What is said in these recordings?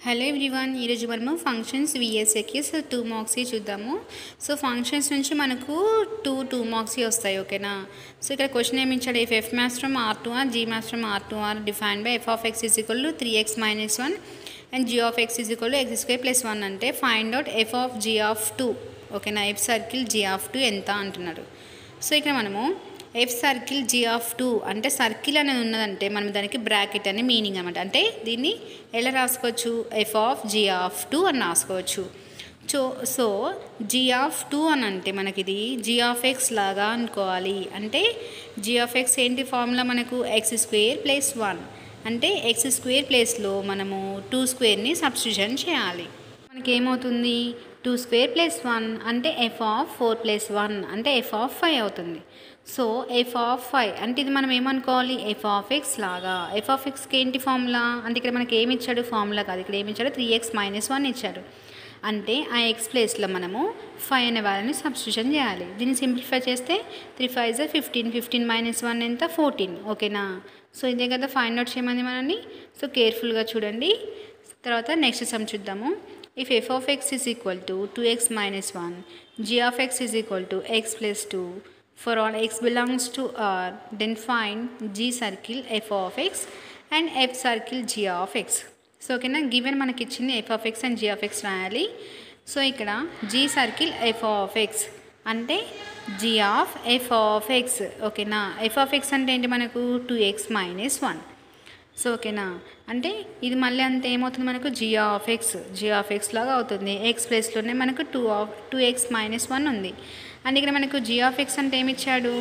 Hello everyone, ఈరోజు మనము functions విఎస్ఏకి two marks చూద్దాము. సో ఫంక్షన్స్ నుంచి మనకు టూ మార్క్స్ వస్తాయి. ఓకేనా. సో ఇక్కడ క్వశ్చన్ ఏమి ఇచ్చాడు, if f maps from R to R g maps from R to R defined by f of X is equal to 3x - 1 and G of X is equal to x² + 1 అంటే find out f of G of 2. ఓకేనా. F circle G of 2 ఎంత అంటున్నాడు. So ఇక్కడ మనము F circle G of 2 అంటే circle అనేది ఉన్నదంటే మనం దానికి బ్రాకెట్ అని మీనింగ్ అనమాట. అంటే దీన్ని ఎలా రాసుకోవచ్చు, ఎఫ్ ఆఫ్ జీ ఆఫ్ 2 అని రాసుకోవచ్చు. సో జీ ఆఫ్ 2 అని అంటే మనకి ఇది జీ ఆఫ్ ఎక్స్ లాగా అనుకోవాలి. అంటే జీ ఆఫ్ ఎక్స్ ఏంటి ఫార్ములా మనకు x² + 1 అంటే x² ప్లేస్లో మనము 2² సబ్స్టిట్యూషన్ చేయాలి. మనకి ఏమవుతుంది, 2² + 1 అంటే ఎఫ్ ఆఫ్ 4 + 1 అంటే ఎఫ్ ఆఫ్ 5 అవుతుంది. సో ఎఫ్ ఆఫ్ 5 అంటే ఇది మనం ఏమనుకోవాలి, ఎఫ్ ఆఫ్ ఎక్స్ లాగా. ఎఫ్ ఆఫ్ ఎక్స్కి ఏంటి ఫార్ములా అంటే ఇక్కడ మనకి ఏమి ఇచ్చాడు, ఫార్ములా కాదు, ఇక్కడ ఏమి ఇచ్చాడు, 3x - 1 ఇచ్చాడు. అంటే ఆ ఎక్స్ ప్లేస్లో మనము 5 అనే వాల్యూని సబ్స్టిట్యూషన్ చేయాలి. దీన్ని సింప్లిఫై చేస్తే 3 × 5 = 15, 15 - 1 ఎంత, 14. ఓకేనా. సో ఇదే కదా ఫైండ్ అవుట్ చేయమని మనల్ని. సో కేర్ఫుల్గా చూడండి. తర్వాత నెక్స్ట్ సమ్ చూద్దాము. If f of X is equal to 2x - 1 g of X is equal to x + 2 for all x belongs to R, then find G circle f of x and f circle g of x. సో ఓకేనా, given మనకి ఇచ్చింది F of X and G of X రాయాలి. So ఇక్కడ G circle F of X అంటే G of F of X. ఓకేనా. F of X అంటే ఏంటి మనకు 2x - 1. సో ఓకేనా, అంటే ఇది మళ్ళీ అంతే ఏమవుతుంది మనకు, జీ ఆఫ్ ఎక్స్ లాగా అవుతుంది. ఎక్స్ ప్లేస్లోనే మనకు 2x - 1 ఉంది. అండ్ ఇక్కడ మనకు జీ ఆఫ్ ఎక్స్ అంటే ఏమి ఇచ్చాడు,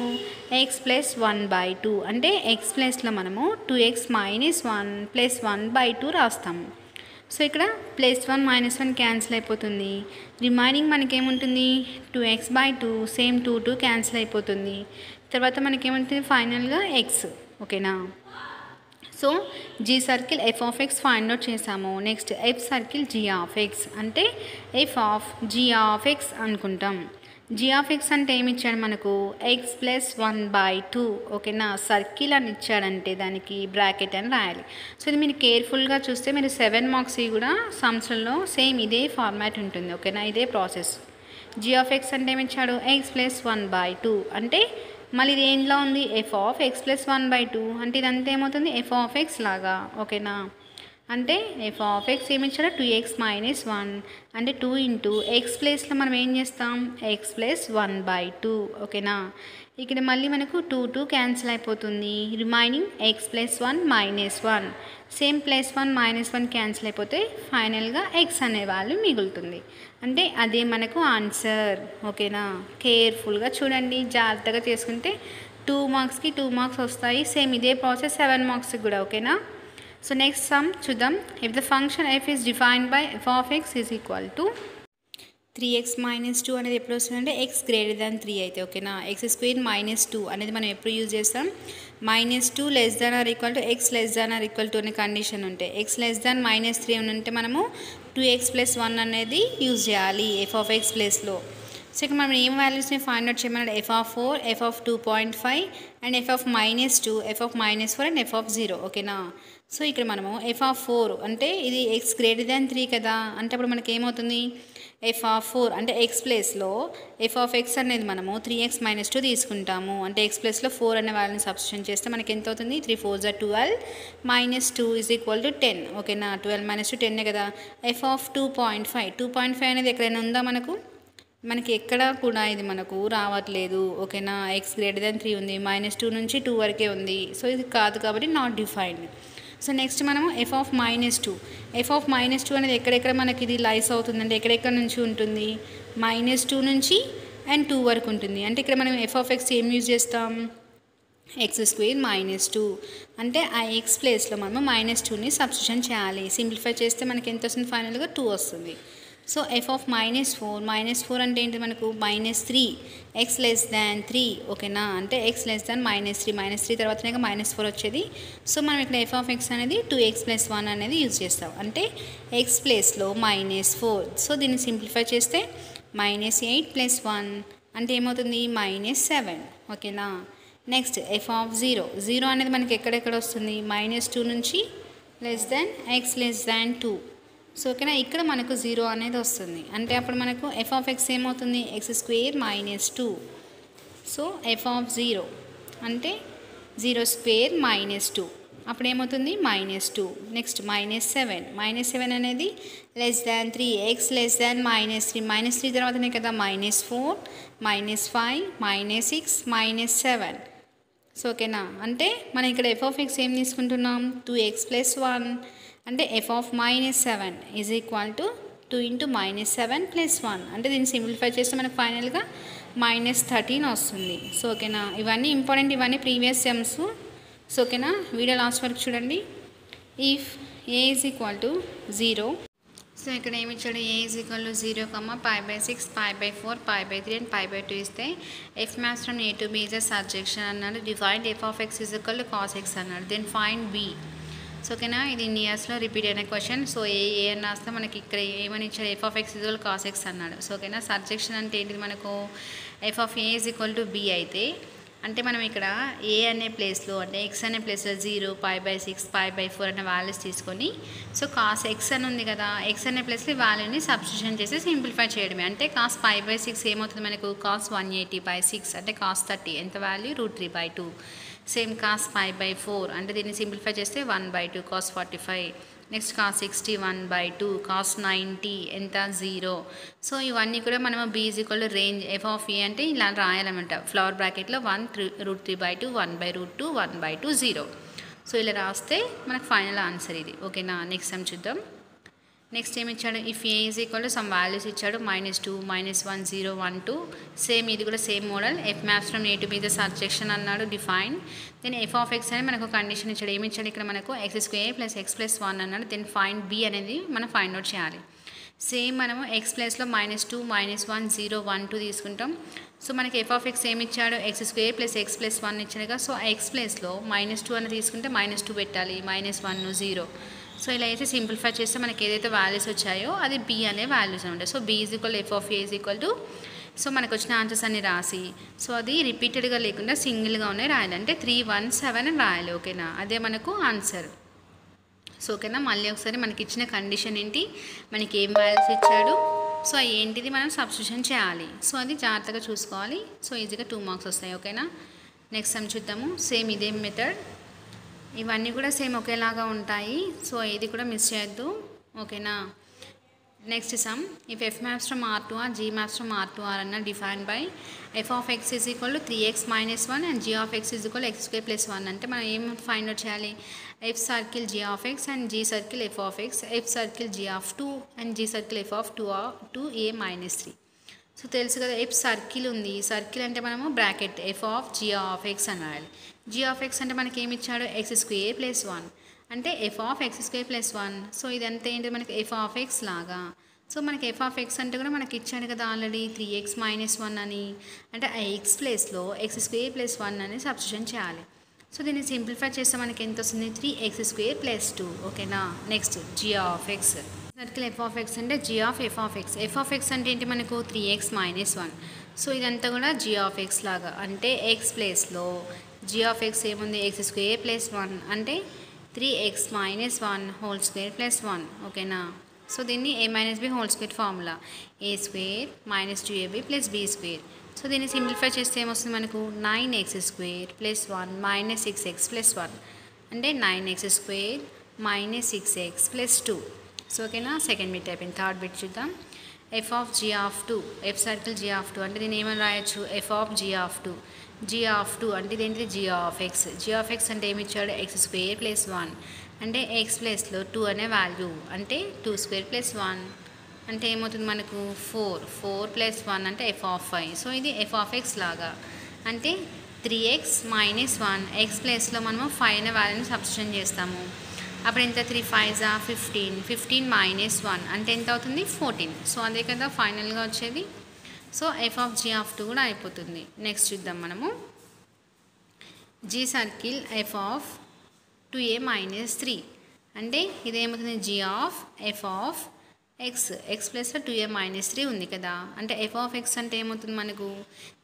x + 1/2 అంటే ఎక్స్ ప్లేస్లో మనము 2x - 1 + 1/2 రాస్తాము. సో ఇక్కడ +1 - 1 క్యాన్సిల్ అయిపోతుంది. రిమైనింగ్ మనకేముంటుంది 2x/2, సేమ్ 2 క్యాన్సిల్ అయిపోతుంది. తర్వాత మనకేముంటుంది ఫైనల్గా ఎక్స్. ఓకేనా. So G circle F of X find out చేసాము. Next F circle G of X అంటే F of G of X అనుకుంటాం. జీ ఆఫ్ ఎక్స్ అంటే ఏమి ఇచ్చాడు మనకు, x + 1/2. ఓకేనా. సర్కిల్ అని ఇచ్చాడంటే దానికి బ్రాకెట్ అని రాయాలి. సో ఇది మీరు కేర్ఫుల్గా చూస్తే మీరు 7 మార్క్స్ కూడా సమ్స్లో సేమ్ ఇదే ఫార్మాట్ ఉంటుంది. ఓకేనా, ఇదే ప్రాసెస్. జీ ఆఫ్ ఎక్స్ అంటే ఏమి ఇచ్చాడు, x + 1/2 అంటే మళ్ళీ ఇది ఏంట్లో ఉంది, ఎఫ్ ఆఫ్ x + 1/2 అంటే ఇదంతా ఏమవుతుంది, ఎఫ్ ఆఫ్ ఎక్స్ లాగా. ఓకేనా. అంటే ఎఫ్ ఆఫ్ ఎక్స్ ఏమి ఇచ్చాడు, 2x - 1 అంటే 2 × x ప్లేస్లో మనం ఏం చేస్తాం, x + 1/2. ఓకేనా. ఇక్కడ మళ్ళీ మనకు 2 క్యాన్సిల్ అయిపోతుంది. రిమైనింగ్ x + 1 - 1 సేమ్ +1 - 1 క్యాన్సిల్ అయిపోతే ఫైనల్గా x అనే వాల్యూ మిగులుతుంది. అంటే అదే మనకు ఆన్సర్. ఓకేనా. కేర్ఫుల్గా చూడండి, జాగ్రత్తగా చేసుకుంటే 2 మార్క్స్కి 2 మార్క్స్ వస్తాయి. సేమ్ ఇదే ప్రాసెస్ 7 మార్క్స్కి కూడా. ఓకేనా. సో నెక్స్ట్ సమ్ చూద్దాం. If the function f is defined by f of x is equal to 3x - 2 అనేది ఎప్పుడు వస్తుందంటే x > 3 అయితే. ఓకేనా. x² - 2 అనేది మనం ఎప్పుడు యూజ్ చేస్తాం, -2 <= x <= అనే కండిషన్ ఉంటే, x <-3 అని ఉంటే మనము 2x + 1 అనేది యూజ్ చేయాలి ఎఫ్ ఆఫ్ ఎక్స్ ప్లేస్లో. సో ఇక్కడ మనం ఏం వాల్యూస్ని ఫైండ్ అవుట్ చేయమన్నాడు, F of 4, F of 2.5 and F of -2, F of -4 and F of 0. ఓకేనా. సో ఇక్కడ మనము ఎఫ్ ఆఫ్ 4 అంటే ఇది x > 3 కదా, అంటే అప్పుడు మనకి ఏమవుతుంది, ఎఫ్ ఆఫ్ 4 అంటే ఎక్స్ ప్లేస్లో ఎఫ్ ఆఫ్ ఎక్స్ అనేది మనము 3x - 2 తీసుకుంటాము. అంటే ఎక్స్ ప్లేస్లో 4 అనే వాల్యూని సబ్స్టిట్యూషన్ చేస్తే మనకి ఎంత అవుతుంది, 3 × 4 = 12 -2 = 10. ఓకేనా. 12 - 2 10 కదా. ఎఫ్ ఆఫ్ 2.5 అనేది ఎక్కడైనా ఉందా మనకి ఎక్కడ కూడా ఇది మనకు రావట్లేదు. ఓకేనా. x > 3 ఉంది, -2 నుంచి 2 వరకే ఉంది. సో ఇది కాదు కాబట్టి నాట్ డిఫైన్డ్. సో నెక్స్ట్ మనము ఎఫ్ ఆఫ్ -2 అనేది ఎక్కడెక్కడ మనకి ఇది లైస్ అవుతుందంటే ఎక్కడెక్కడ నుంచి ఉంటుంది, -2 నుంచి అండ్ 2 వరకు ఉంటుంది. అంటే ఇక్కడ మనం ఎఫ్ ఆఫ్ ఎక్స్ ఏం యూజ్ చేస్తాం, x² - 2 అంటే ఆ ఎక్స్ ప్లేస్లో మనము -2ని సబ్స్టిట్యూషన్ చేయాలి. సింప్లిఫై చేస్తే మనకి ఎంత వస్తుంది, ఫైనల్గా 2 వస్తుంది. సో ఎఫ్ ఆఫ్ -4 అంటే ఏంటి మనకు, -3 x < 3. ఓకేనా. అంటే x < -3 తర్వాతనే -4 వచ్చేది. సో మనం ఇక్కడ ఎఫ్ ఆఫ్ ఎక్స్ అనేది 2x + 1 అనేది యూజ్ చేస్తాం. అంటే ఎక్స్ ప్లేస్లో -4. సో దీన్ని సింప్లిఫై చేస్తే -8 + 1 అంటే ఏమవుతుంది, -7. ఓకేనా. నెక్స్ట్ ఎఫ్ ఆఫ్ 0 అనేది మనకి ఎక్కడెక్కడ వస్తుంది, -2 నుంచి x <2 సో ఓకేనా, ఇక్కడ మనకు 0 అనేది వస్తుంది. అంటే అప్పుడు మనకు ఎఫ్ ఆఫ్ ఎక్స్ ఏమవుతుంది, x² - 2. సో ఎఫ్ ఆఫ్ 0 అంటే 0² - 2. అప్పుడు ఏమవుతుంది, -2. నెక్స్ట్ -7 అనేది <3 x -3 -3 తర్వాతనే కదా -4 -5 -6 -7. సో ఓకేనా, అంటే మనం ఇక్కడ ఎఫ్ ఆఫ్ ఎక్స్ ఏం తీసుకుంటున్నాం, 2x + 1 అంటే F of -7 is equal to 2 × -7 + 1. అంటే దీన్ని సింప్లిఫై చేస్తే మనకు ఫైనల్గా -13 వస్తుంది. సో ఓకేనా, ఇవన్నీ ఇంపార్టెంట్, ఇవన్నీ ప్రీవియస్ సమ్స్. సో ఓకేనా, వీడియో లాస్ట్ వరకు చూడండి. If A is equal to 0, సో ఇక్కడ ఏమి ఇచ్చాడు, A is equal to 0, π/6 π/4 π/3 and π/2 ఇస్తే F maps from A to B is a surjection అన్నాడు. Defined F of X is equal to cos X అన్నాడు. Then find B. సో ఓకేనా, ఇది ఇయర్స్లో రిపీట్ అయిన క్వశ్చన్. సో ఏ అని రాస్తే మనకి ఇక్కడ ఏమని ఇచ్చాడు, f of X is equal cos X అన్నాడు. సో ఓకేనా, సబ్జెక్షన్ అంటే ఏంటిది, మనకు F of a is equal to be అయితే అంటే మనం ఇక్కడ ఏ అనే ప్లేస్లో అంటే ఎక్స్ అనే ప్లేస్లో 0 π/6 π/4 అనే వాల్యూస్ తీసుకొని, సో కాస్ ఎక్స్ అని ఉంది కదా, ఎక్స్ అనే ప్లేస్లో వాల్యూని సబ్స్టిట్యూషన్ చేసి సింప్లిఫై చేయడమే. అంటే కాస్ π/6 ఏమవుతుంది మనకు, కాస్ 180/6 అంటే కాస్ 30 ఎంత వాల్యూ, √3/2. సేమ్ కాస్ π/4 అంటే దీన్ని సింప్లిఫై చేస్తే 1/2 కాస్ 45. నెక్స్ట్ కాస్ 61/2 కాస్ 90 ఎంత, 0. సో ఇవన్నీ కూడా మనము B is equal to range F of A అంటే ఇలా రాయాలన్నమాట. ఫ్లవర్ బ్రాకెట్లో 1 √3/2 1/2 1/2 0. సో ఇలా రాస్తే మనకు ఫైనల్ ఆన్సర్ ఇది. ఓకేనా, నెక్స్ట్ సమ్ చూద్దాం. నెక్స్ట్ ఏమి ఇచ్చాడు, if A is equal to some values ఇచ్చాడు, -2 -1 0 1 2. సేమ్ ఇది కూడా same model. F maps from A to B the surjection అన్నాడు. Define. Then F of X అని మనకు కండిషన్ ఇచ్చాడు. ఏమి ఇచ్చాడు ఇక్కడ మనకు, x² + x + 1 అన్నాడు. దెన్ ఫైండ్ బి అనేది మనం ఫైండ్ అవుట్ చేయాలి. సేమ్ మనము ఎక్స్ ప్లేస్లో -2 -1 0 1 2 తీసుకుంటాం. సో మనకి ఎఫ్ ఆఫ్ ఎక్స్ ఏమి ఇచ్చాడు, x² + x + 1 ఇచ్చాడు కదా. సో ఎక్స్ ప్లేస్లో -2 అని తీసుకుంటే -2 పెట్టాలి, -1 0. సో ఇలా అయితే సింప్లిఫై చేస్తే మనకి ఏదైతే వాల్యూస్ వచ్చాయో అది బి అనే వాల్యూస్ ఉంటాయి. So b is equal f of a is equal to, so మనకు వచ్చిన ఆన్సర్స్ అన్ని రాసి, సో అది రిపీటెడ్గా లేకుండా సింగిల్గా ఉన్నాయి రాయాలి. అంటే 317 అని రాయాలి. ఓకేనా, అదే మనకు ఆన్సర్. సో ఓకేనా, మళ్ళీ ఒకసారి మనకి ఇచ్చిన కండిషన్ ఏంటి, మనకి ఏం వాల్యూస్ ఇచ్చాడు, సో ఏంటిది మనం సబ్స్టిట్యూషన్ చేయాలి. సో అది జాగ్రత్తగా చూసుకోవాలి. సో ఈజీగా 2 మార్క్స్ వస్తాయి. ఓకేనా, నెక్స్ట్ సమ్ చూద్దాము. సేమ్ ఇదే మెథడ్, ఇవన్నీ కూడా సేమ్ ఒకేలాగా ఉంటాయి. సో ఇది కూడా మిస్ చేయొద్దు. ఓకేనా, next some. If F maps from R to R, G maps from R to R అన్న define by f of X is equal to 3x - 1 and g of X is equal x² + 1 అంటే మనం ఏం find out చేయాలి, F circle g of X and g circle F of X, F circle g of 2 and g circle F of 2a - 3. So తెలుసు కదా, F circle ఉంది. Circle అంటే మనము bracket F of g of X అని రాయాలి. g of X అంటే మనకి ఏమి ఇచ్చాడు, x² + 1 అంటే ఎఫ్ ఆఫ్ x² + 1. సో ఇదంతా ఏంటి మనకి ఎఫ్ ఆఫ్ ఎక్స్ లాగా. సో మనకి ఎఫ్ ఆఫ్ ఎక్స్ అంటే కూడా మనకి ఇచ్చాడు కదా ఆల్రెడీ 3x - 1 అని. అంటే ఆ ఎక్స్ ప్లేస్లో x² + 1 అని సబ్స్టిట్యూషన్ చేయాలి. సో దీన్ని సింప్లిఫై చేస్తే మనకి ఎంత వస్తుంది, 3x² + 2. ఓకేనా, next g of X circle F of X అంటే g of F of X. F of X అంటే ఏంటి మనకు 3x - 1. సో ఇదంతా కూడా g ఆఫ్ ఎక్స్ లాగా. అంటే ఎక్స్ ప్లేస్లో g ఆఫ్ ఎక్స్ ఏముంది, x² + 1 అంటే 3x - 1 హోల్ స్క్వేర్ + 1. ఓకేనా, సో దీన్ని a - b whole square formula, a² - 2ab + b². So దీన్ని సింప్లిఫై చేస్తే ఏమొస్తుంది మనకు, 9x² + 1 - 6x + 1 అంటే 9x² - 6x + 2. సో ఓకేనా, సెకండ్ బిట్ అయిపోయింది. థర్డ్ బిట్ చూద్దాం. F of g of 2, F circle g of 2 అంటే దీన్ని ఏమని రాయొచ్చు, F of g of 2. g of 2 అంటే ఇదేంటిది, g of x. g of x అంటే ఏమి ఇచ్చాడు, x² + 1 అంటే x ప్లేస్లో 2 అనే వాల్యూ అంటే 2² + 1 అంటే ఏమవుతుంది మనకు 4 + 1 అంటే ఎఫ్ ఆఫ్ 5. సో ఇది ఎఫ్ ఆఫ్ ఎక్స్ లాగా. అంటే 3x - 1 ఎక్స్ ప్లేస్లో మనము 5 అనే వాల్యూని సబ్స్టిట్యూషన్ చేస్తాము. అప్పుడు ఎంత, 3 5 15 15 - 1 అంటే ఎంత అవుతుంది, 14. సో అదే కదా ఫైనల్గా వచ్చేది. So f of g of 2 కూడా అయిపోతుంది. నెక్స్ట్ చూద్దాం మనము. g circle F of 2a - 3 అంటే ఇదేమవుతుంది, g of F of X. X ప్లస్లో 2a - 3 ఉంది కదా. అంటే ఎఫ్ ఆఫ్ ఎక్స్ అంటే ఏమవుతుంది మనకు,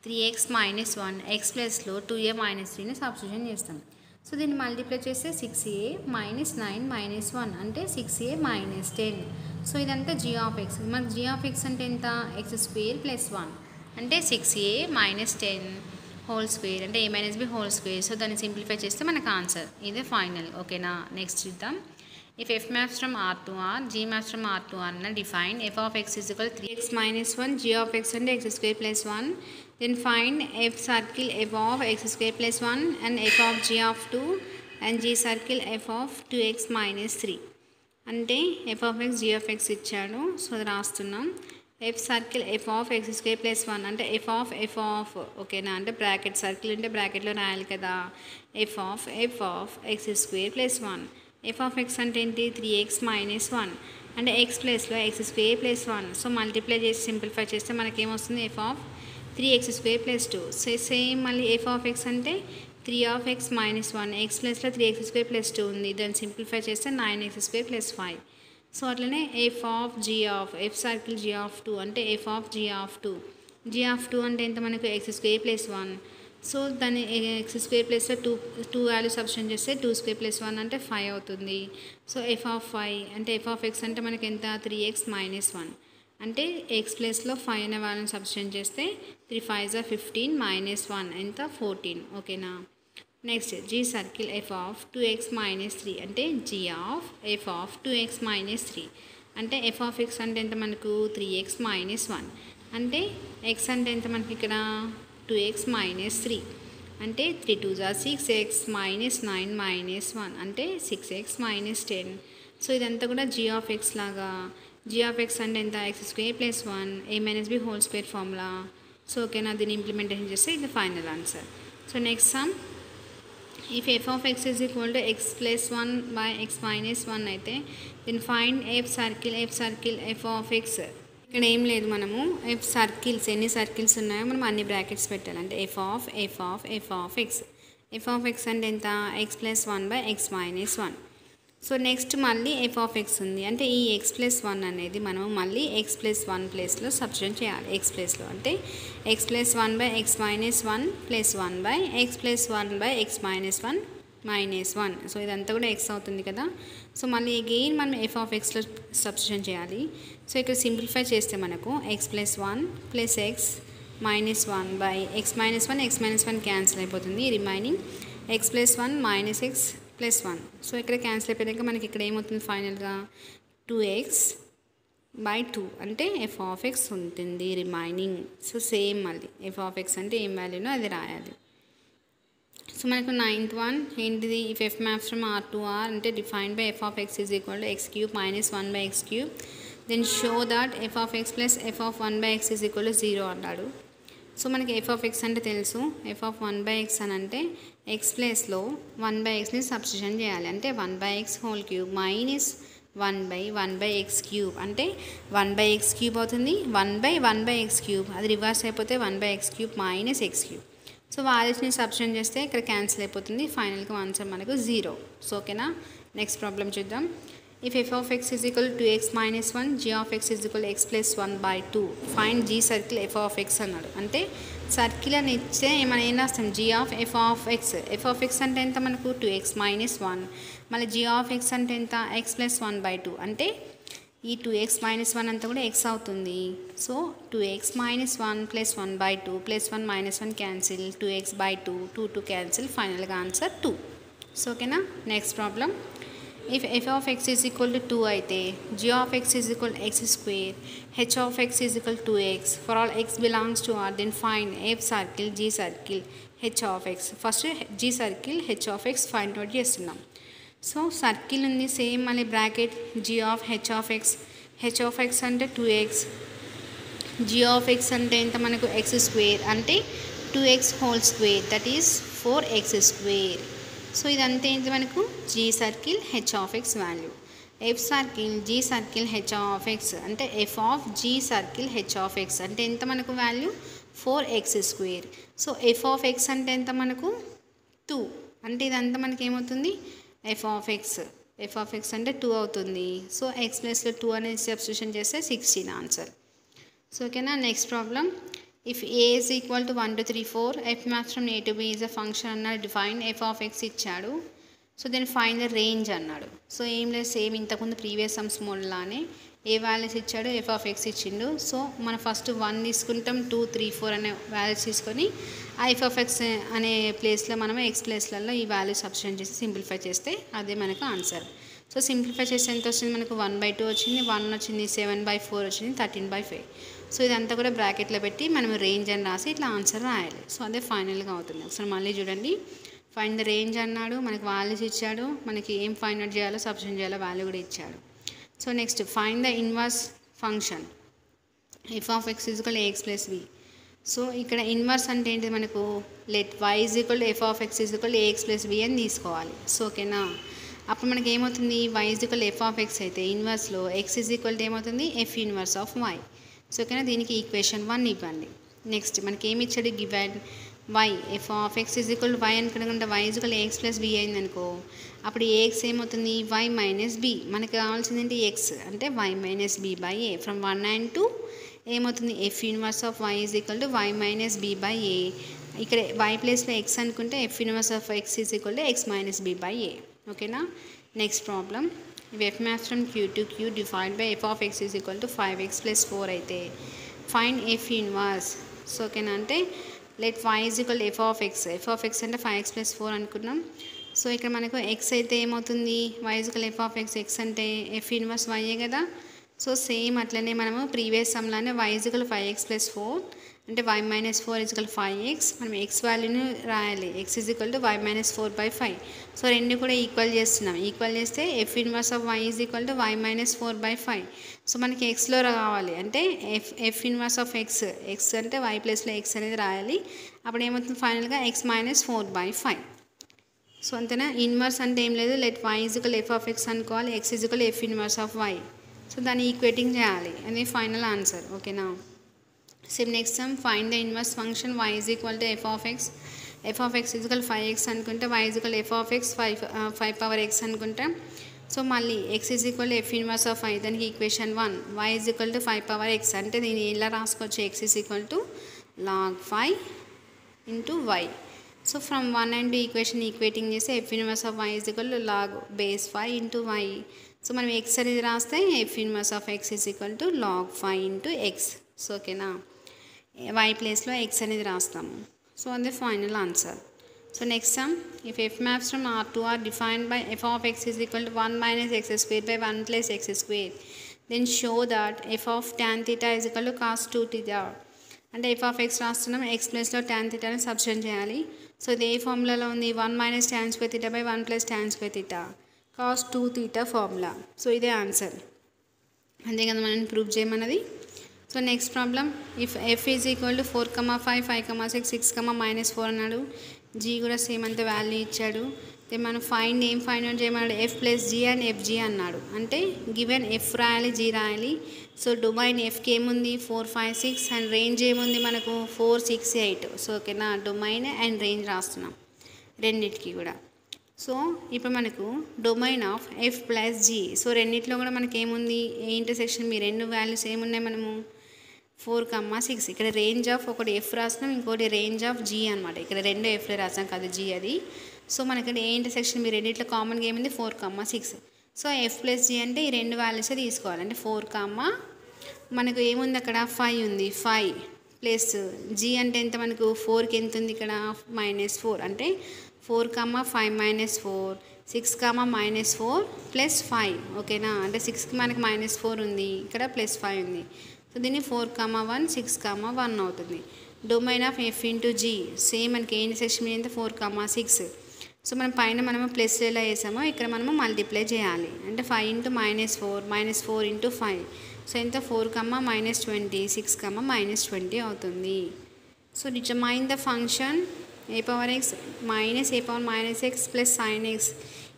3x - 1 ఎక్స్ ప్లస్లో 2a - 3ని సబ్స్టిట్యూషన్ చేస్తాం. సో దీన్ని మల్టిప్లై చేస్తే 6a - 9 - 1 అంటే 6a - 10. సో ఇదంతా జీ ఆఫ్ ఎక్స్. మనకు జీ ఆఫ్ ఎక్స్ అంటే ఎంత, ఎక్స్ స్క్వేర్ ప్లస్ 1 అంటే 6a మైనస్ 10 హోల్ స్క్వేర్ అంటే a minus b whole square. So దాన్ని సింప్లిఫై చేస్తే మనకు ఆన్సర్ ఇదే ఫైనల్. ఓకేనా, నెక్స్ట్ చూద్దాం. If f maps from R to R, G maps from R to R na define f of x is equal to 3x minus 1, g of x and x square plus 1. Then find f circle f of x square plus 1 and f of g of 2 and g circle f of 2x minus 3. అంటే f of x g of x ఇచ్చాడు. So అది రాస్తున్నాం. f circle f of x square plus 1 అంటే f of ఓకేనా, అంటే bracket circle అంటే బ్రాకెట్లో రాయాలి కదా. f of x square plus 1. f of x అంటే ఏంటి, 3x మైనస్ 1 అంటే x ప్లేస్లో x square plus 1. So multiply చేసి సింప్లిఫై చేస్తే మనకేమొస్తుంది, f of 3x square plus 2. Same మళ్ళీ f of x అంటే 3x మైనస్ 1, x ప్లేస్లో 3x స్క్వేర్ ప్లస్ 2 ఉంది, దాన్ని సింప్లిఫై చేస్తే 9x స్క్వేర్ ప్లస్ 5. సో అట్లనే f of g of f circle g of 2 అంటే f of g of 2 అంటే ఎంత మనకు x స్క్వేర్ ప్లస్ 1. సో దాన్ని ఎక్స్ స్క్వేర్ ప్లస్లో టూ వాల్యూ సబ్స్టిట్యూట్ చేస్తే 2 స్క్వేర్ ప్లస్ 1 అంటే 5 అవుతుంది. సో f of 5 అంటే f of x అంటే మనకి ఎంత, 3x మైనస్ 1 అంటే x ప్లేస్లో 5 అనే వాల్యూని సబ్స్టిట్యూట్ చేస్తే 3 5 15 మైనస్ 1 ఎంత 14. ఓకేనా, next g circle f of 2x minus 3 అంటే g of f of 2x minus 3 అంటే f of x అంటే ఎంత మనకు 3x మైనస్ 1 అంటే x అంటే ఎంత మనకి ఇక్కడ 2x మైనస్ 3 అంటే 3 2 6x మైనస్ 9 మైనస్ 1 అంటే 6x మైనస్ 10. సో ఇదంతా కూడా g of x లాగా. g of x అంటే ఎంత, x square plus 1 a minus b whole square formula. So ఓకేనా, దీన్ని ఇంప్లిమెంటేషన్ చేస్తే ఇది final answer. So next some, if f of x is equal to x plus 1 by x minus 1 అయితే then find f circle f of x. ఇక్కడ ఏం లేదు, మనము f circles ఎన్ని సర్కిల్స్ ఉన్నాయో మనం అన్ని బ్రాకెట్స్ పెట్టాలి. అంటే f of x అంటే ఎంత, x plus 1 by x minus 1. So next మళ్ళీ f of x ఉంది అంటే ఈ x ప్లస్ 1 అనేది మనము మళ్ళీ x ప్లస్ 1 ప్లేస్లో సబ్స్టిట్యూట్ చేయాలి. x ప్లేస్లో అంటే x plus 1 by x minus 1 plus 1 by x plus 1 by x minus 1 minus 1. So ఇదంతా కూడా x అవుతుంది కదా. సో మళ్ళీ అగైన్ మనం f of xలో సబ్స్టిట్యూషన్ చేయాలి. సో ఇక్కడ సింప్లిఫై చేస్తే మనకు x plus 1 plus x minus 1 by x minus 1 cancel అయిపోతుంది. Remaining x plus 1 minus x plus 1. So ఇక్కడ క్యాన్సిల్ అయిపోయాక మనకి ఇక్కడ ఏమవుతుంది ఫైనల్గా 2x బై 2 అంటే f of x ఉంటుంది రిమైనింగ్. సో సేమ్ మళ్ళీ f of x అంటే ఏం వాల్యూనో అది రాయాలి. సో మనకు 9th వన్ ఏంటిది, if f maps from R to R అంటే defined by f of x is equal to x cube minus 1 by x cube. Then show that f of x plus f of 1 by x is equal to 0 అన్నాడు. So మనకి f of x అంటే తెలుసు, f of 1 by x అని అంటే x ప్లేస్లో 1 by xని substitution చేయాలి. అంటే 1 by x whole cube minus 1 by x cube అంటే 1 by x క్యూబ్ అవుతుంది. 1 by x క్యూబ్ అది రివర్స్ అయిపోతే 1 by x cube minus x cube. So వాల్యూస్ని సబ్స్టిట్యూట్ చేస్తే ఇక్కడ క్యాన్సిల్ అయిపోతుంది. ఫైనల్గా ఆన్సర్ మనకు 0. సో ఓకేనా, నెక్స్ట్ ప్రాబ్లం చూద్దాం. If f of x is equal to 2x minus 1, g of x is equal to x plus 1 by 2. Find g circle f of x అన్నాడు. అంటే సర్కిల్ అని ఇచ్చే మనం ఏం రాస్తాం, g of f of x అంటే ఎంత మనకు 2x minus 1, మళ్ళీ g of x అంటే ఎంత x plus 1 by 2 అంటే ఈ 2x minus 1 అంతా కూడా x అవుతుంది. So 2x minus 1 plus 1 by 2 plus 1 minus 1 cancel, 2x by 2 cancel, ఫైనల్గా ఆన్సర్ 2. సో ఓకేనా, next problem. If f of x is equal to 2 అయితే g of x is equal to x square, h of x is equal to 2x. For all x belongs to R, then find f circle g circle h of x. First g circle h of x find out చేస్తున్నాం. So circle ఉంది same మళ్ళీ bracket g of h of x అంటే 2x, g of x అంటే ఎంత మనకు x square అంటే 2x whole square that is 4x square. So ఇదంతా ఏంటి మనకు g circle h of x value. f circle g circle h of x అంటే f of g circle h of x అంటే ఎంత మనకు value 4x square. So f of x అంటే ఎంత మనకు 2 అంటే ఇదంతా మనకి ఏమవుతుంది f of x అంటే 2 అవుతుంది. సో x ప్లస్లో 2 అనేది సబ్స్టిట్యూషన్ చేస్తే 16 ఆన్సర్. సో ఓకేనా, next problem. If a is equal to 1 2 3 4, f maps from a to b is a function అన్న డిఫైన్ f of x ఇచ్చాడు. సో దీన్ని ఫైండ్ ద రేంజ్ అన్నాడు. సో ఏం లేదు, సేమ్ ఇంతకుముందు ప్రీవియస్ సమ్స్ మోడ్లానే ఏ values ఇచ్చాడు, f of X ఇచ్చిండు. So మనం ఫస్ట్ 1 తీసుకుంటాం, 2, 3, 4 అనే వాల్యూస్ తీసుకొని ఆ ఎఫ్ ఆఫ్ ఎక్స్ అనే ప్లేస్లో మనం ఎక్స్ ప్లేస్లలో ఈ వాల్యూ సబ్స్టిట్యూట్ చేసి సింప్లిఫై చేస్తే అదే మనకు ఆన్సర్. సో సింప్లిఫై చేస్తే ఎంత వచ్చింది మనకు, 1/2 వచ్చింది, 1 వచ్చింది, 7/4 వచ్చింది, 13/5. సో ఇదంతా కూడా బ్రాకెట్లో పెట్టి మనం రేంజ్ అని రాసి ఇట్లా ఆన్సర్ రాయాలి. సో అదే ఫైనల్గా అవుతుంది. ఒకసారి మళ్ళీ చూడండి, ఫైండ్ ద రేంజ్ అన్నాడు, మనకి వాల్యూస్ ఇచ్చాడు, మనకి ఏం ఫైండ్ అవుట్ చేయాలో సబ్స్టిట్యూట్ చేయాలో వాల్యూ కూడా ఇచ్చాడు. So next find the inverse function f of x equal AX plus b. So ఇక్కడ ఇన్వర్స్ అంటే ఏంటి, మనకు let y is equal f of X is equal AX plus b అని తీసుకోవాలి. సో ఓకేనా, అప్పుడు మనకి ఏమవుతుంది, y is equal f of x అయితే ఇన్వర్స్లో ఎక్స్ ఈజ్ ఈక్వల్ ఏమవుతుంది, F inverse of y. So ఓకేనా, దీనికి ఈక్వేషన్ 1 ఇవ్వండి. నెక్స్ట్ మనకి ఏమి ఇచ్చాడు, given Y F of X is equal Y అనుకుంటే Y is equal AX plus B అయింది అనుకో, అప్పుడు ఏఎక్స్ ఏమవుతుంది, వై మైనస్ బి. మనకి కావాల్సింది ఏంటి, ఎక్స్ అంటే Y minus B by A. From 1 and 2 ఏమవుతుంది, F inverse of Y is equal to Y minus B by A. ఇక్కడ వై ప్లేస్లో ఎక్స్ అనుకుంటే F inverse of X is equal to X minus B by A. ఓకేనా, next problem, if f maps from q to q divided by f of x is equal to 5x plus 4 అయితే find f inverse. So ఓకేనా, అంటే let y is equal f of x అంటే 5x plus 4 అనుకున్నాం. So ఇక్కడ మనకు x అయితే ఏమవుతుంది, y is equal f of x అంటే f ఇన్వర్స్ y కదా. సో సేమ్ అట్లనే మనము previous సమ్లానే y is equal 5x plus 4 అంటే y minus 4 is equal 5x. మనం x వాల్యూని రాయాలి, x is equal to y minus 4/5. So రెండు కూడా ఈక్వల్ చేస్తున్నాం, ఈక్వల్ చేస్తే f inverse of y is equal to y minus 4/5. So మనకి ఎక్స్లో రావాలి అంటే f ఇన్వర్స్ ఆఫ్ x అంటే y ప్లేస్లో x అనేది రాయాలి. అప్పుడు ఏమవుతుంది ఫైనల్గా x minus 4/5. సో అంతేనా, ఇన్వర్స్ అంటే ఏం లేదు, let y is equal f of x అనుకోవాలి, x is equal f inverse of y. So దాన్ని ఈక్వేటింగ్ చేయాలి, అది ఫైనల్ ఆన్సర్. ఓకేనా, same next sum find the inverse function y is equal to f of x. f of x is equal 5x అనుకుంటే y is equal f of x 5 power x అనుకుంటాం. So మళ్ళీ x is equal to f inverse of y, దానికి equation 1 y is equal to 5 power x అంటే దీన్ని ఎలా రాసుకోవచ్చు, x is equal to log 5 into y. So from 1 and 2 equation equating చేస్తే f inverse of y is equal to log base 5 into y. So మనం x అనేది రాస్తే f inverse of x is equal to log 5 into x. సో ఓకేనా, y ప్లేస్లో x అనేది రాస్తాము. So అదే final answer. So next some, if f maps from R to R defined by f of x is equal to 1 minus x square by 1 plus x square, then show that f of tan theta is equal to cos 2 theta. అంటే f of x రాస్తున్నాం, x ప్లేస్లో tan thetaని substitute చేయాలి. So ఇది ఏ ఫార్ములాలో ఉంది, 1 minus tan square theta by 1 plus tan square theta cos 2 theta formula. So ఇదే answer, అంతే కదా మనం ప్రూవ్ చేయమన్నది. So next problem, if f is equal to 4,5, 5,6, 6,-4 అన్నాడు. g కూడా సేమ్ అంతే వాల్యూ ఇచ్చాడు. మనం ఏం ఫైండ్ అవుట్ చేయమన్నాడు, f plus g and fg అన్నాడు. అంటే గివెన్ f రాయాలి, g రాయాలి. సో డొమైన్ fకి ఏముంది 4, 5, 6 అండ్ రేంజ్ ఏముంది మనకు 4, 6, 8. సో ఓకేనా, డొమైన్ అండ్ రేంజ్ రాస్తున్నాం రెండింటికి కూడా. సో ఇప్పుడు మనకు domain of f plus g. So రెండింటిలో కూడా మనకి ఏముంది, ఏ ఇంటర్సెక్షన్ మీ రెండు వాల్యూస్ ఏమున్నాయి మనము 4,6. ఇక్కడ రేంజ్ ఆఫ్ ఒకటి f రాసినాం, ఇంకోటి రేంజ్ ఆఫ్ g అనమాట. ఇక్కడ రెండు fలే రాసాం కదా, g అది. సో మనకి ఏ ఇంటర్సెక్షన్ మీ రెండింటిలో కామన్గా ఏముంది 4,6. సో f ప్లస్ g అంటే ఈ రెండు వాల్యూసే తీసుకోవాలి. అంటే 4, మనకు ఏముంది అక్కడ 5 ఉంది, 5 ప్లస్ g అంటే ఎంత మనకు 4కి ఎంత ఉంది ఇక్కడ -4. అంటే 4, 5 -4, 6, -4 ప్లస్ 5. ఓకేనా, అంటే 6కి మనకి -4 ఉంది, ఇక్కడ +5 ఉంది. సో దీన్ని 4, 1, 6, 1 అవుతుంది. Domain of f into g same మనకి ఏ ఇంటర్సెక్షన్ మీద 4, 6. సో మనం పైన మనము ప్లస్ ఎలా వేసామో ఇక్కడ మనము మల్టిప్లై చేయాలి. అంటే 5 ఇంటూ -4, -4 ఇంటూ 5. సో ఎంత 4, -20, 6, -20 అవుతుంది. So determine the function a power x minus a power -x plus sin x.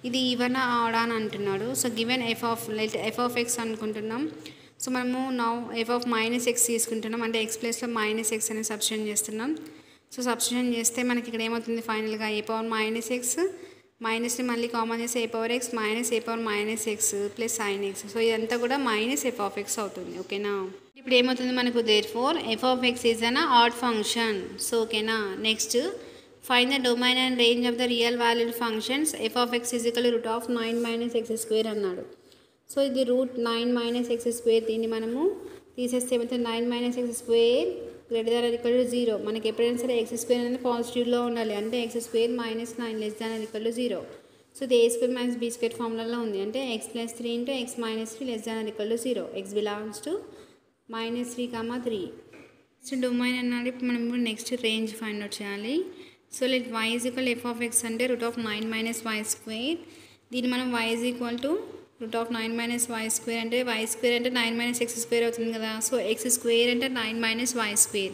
ఇది ఈవెన్ ఆడా అని అంటున్నాడు. So given f of x అనుకుంటున్నాం. సో మనము నౌ f of -x తీసుకుంటున్నాం, అంటే x ప్లేస్లో -x అనేది సబ్స్టిట్యూట్ చేస్తున్నాం. సో సబ్స్టిట్యూట్ చేస్తే మనకి ఇక్కడ ఏమవుతుంది ఫైనల్గా a power -x మైనస్ని మళ్ళీ కామన్ చేస్తే a power x minus a power -x plus sin x. So ఇదంతా కూడా -f of x అవుతుంది. ఓకేనా, ఇప్పుడు ఏమవుతుంది మనకు therefore f of x is an odd function. So ఓకేనా, next find the domain and range of the real valued functions f of x equal root of 9 minus x square అన్నాడు. So ఇది root 9 minus x square, దీన్ని మనము తీసేస్తే ఏమైతే 9 minus x square greater than or equal to 0. మనకి ఎప్పుడైనా సరే X square అనేది పాజిటివ్లో ఉండాలి, అంటే x square minus 9 less than or equal to 0. So ఇది a square minus b square ఫార్ములాలో ఉంది, అంటే x plus 3 into x minus 3 less than or equal to 0. X belongs to -3, 3. Next domain అన్నాడు. ఇప్పుడు మనం నెక్స్ట్ రేంజ్ ఫైండ్ అవుట్ చేయాలి. So let y is equal f of X అంటే root of 9 minus y square. దీన్ని మనం y is equal to root of 9 minus y square అంటే y square అంటే 9 minus x square అవుతుంది కదా. So X square అంటే 9 minus y square.